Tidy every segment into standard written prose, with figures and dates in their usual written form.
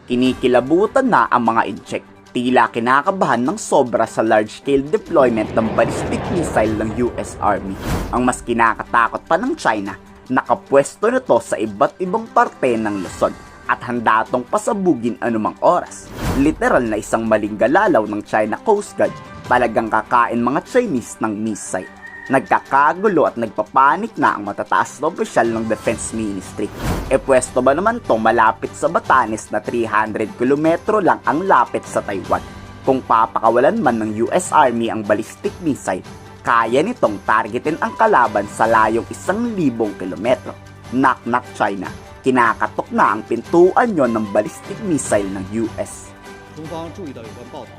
Kinikilabutan na ang mga incheck. Tila kinakabahan ng sobra sa large-scale deployment ng ballistic missile ng US Army. Ang mas kinakatakot pa ng China, nakapwesto nito sa iba't ibang parte ng Luzon at handa itong pasabugin anumang oras. Literal na isang maling galalaw ng China Coast Guard, talagang kakain mga Chinese ng missile. Nagkakagulo at nagpapanik na ang matataas na opisyal ng Defense Ministry. E pwesto ba naman to malapit sa Batanes na 300 kilometro lang ang lapit sa Taiwan? Kung papakawalan man ng US Army ang ballistic missile, kaya nitong targetin ang kalaban sa layong 1,000 kilometro. Knock-knock China, kinakatok na ang pintuan yon ng ballistic missile ng US. 中方注意到有关报道，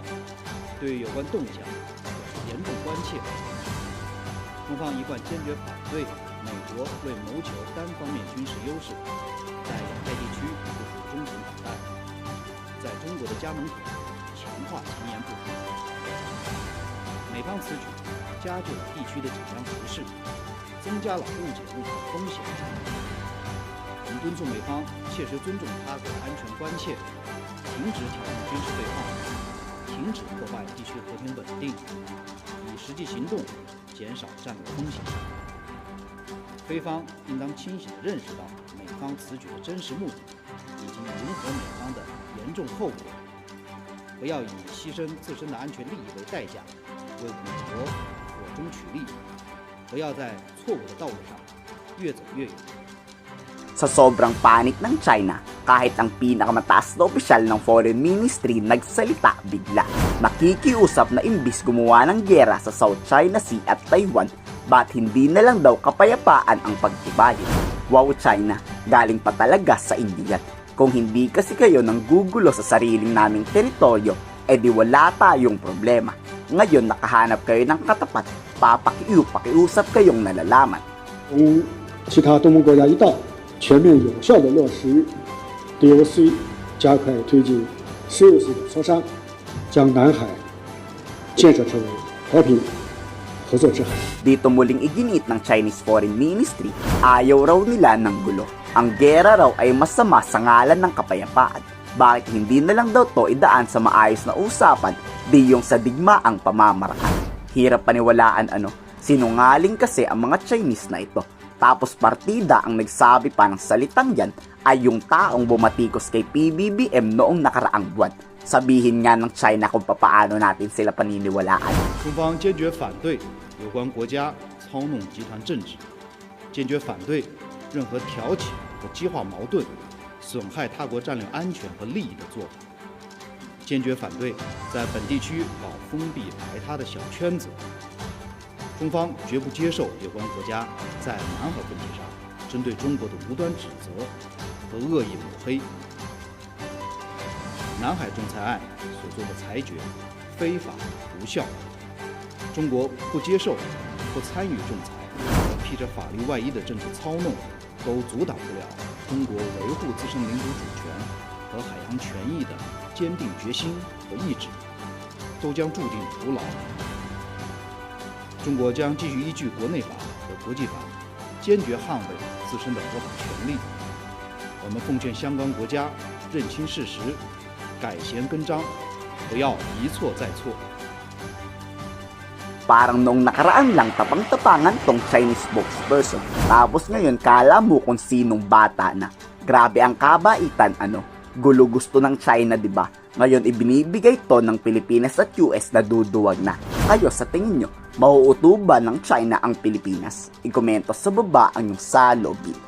对有关动向表示严重关切。中方一贯坚决反对美国为谋求单方面军事优势，在亚太地区部署中程导弹，在中国的家门口强化前沿部署。美方此举加剧了地区的紧张局势，增加了误解误判风险。我们敦促美方切实尊重他国安全关切，停止挑动军事对话，停止破坏地区和平稳定，以实际行动减少战略风险。菲方应当清醒地认识到美方此举的真实目的以及迎合美方的严重后果，不要以牺牲自身的安全利益为代价为美国火中取栗，不要在错误的道路上越走越远。 Sa sobrang panik ng China, kahit ang pinakamataas na opisyal ng Foreign Ministry nagsalita bigla. Nakikiusap na imbis gumawa ng gyera sa South China Sea at Taiwan, ba't hindi na lang daw kapayapaan ang pagtibayin? Wow China, galing pa talaga sa India. Kung hindi kasi kayo nanggugulo sa sariling naming teritoryo, edi wala tayong problema. Ngayon nakahanap kayo ng katapat, pakiusap kayong nalalaman. 其他东盟国家一道 全面有效地落实 DOC， 加快推进COC 的磋商，将南海建设成为和平合作之海。 Dito muling iginit ng Chinese Foreign Ministry, ayaw raw nila ng gulo. Ang gera raw ay masama sa ngalan ng kapayapaan. Bakit hindi na lang daw to idaan sa maayos na usapan, di yung sa digma ang pamamaraan? Hirap paniwalaan sinungaling kasi ang mga Chinese na ito. Tapos partida ang nagsabi pa ng salitang yan ay yung taong bumatikos kay PBBM noong nakaraang buwan. Sabihin nga ng China kung papaano natin sila paniniwalaan. 中方坚决反对有关国家操弄集团政治，坚决反对任何挑起和激化矛盾、损害他国战略安全和利益的做法，坚决反对在本地区搞封闭排他的小圈子。 中方绝不接受有关国家在南海问题上针对中国的无端指责和恶意抹黑。南海仲裁案所做的裁决非法无效，中国不接受、不参与仲裁和披着法律外衣的政治操弄，都阻挡不了中国维护自身领土主权和海洋权益的坚定决心和意志，都将注定徒劳。 中国将继续依据国内法和国际法，坚决捍卫自身的合法权利。我们奉劝相关国家认清事实，改弦更张，不要一错再错。 Parang noong nakaraan lang tapang-tapangan tong Chinese spokesperson. Tapos ngayon kala mo kung sinong bata na. Grabe ang kabaitan Gulo gusto ng China, di ba? Ngayon ibinibigay to ng Pilipinas at US na duduwag na. Kayo sa tingin nyo, mauutuba ng China ang Pilipinas? I-komento sa baba ang iyong saloobin.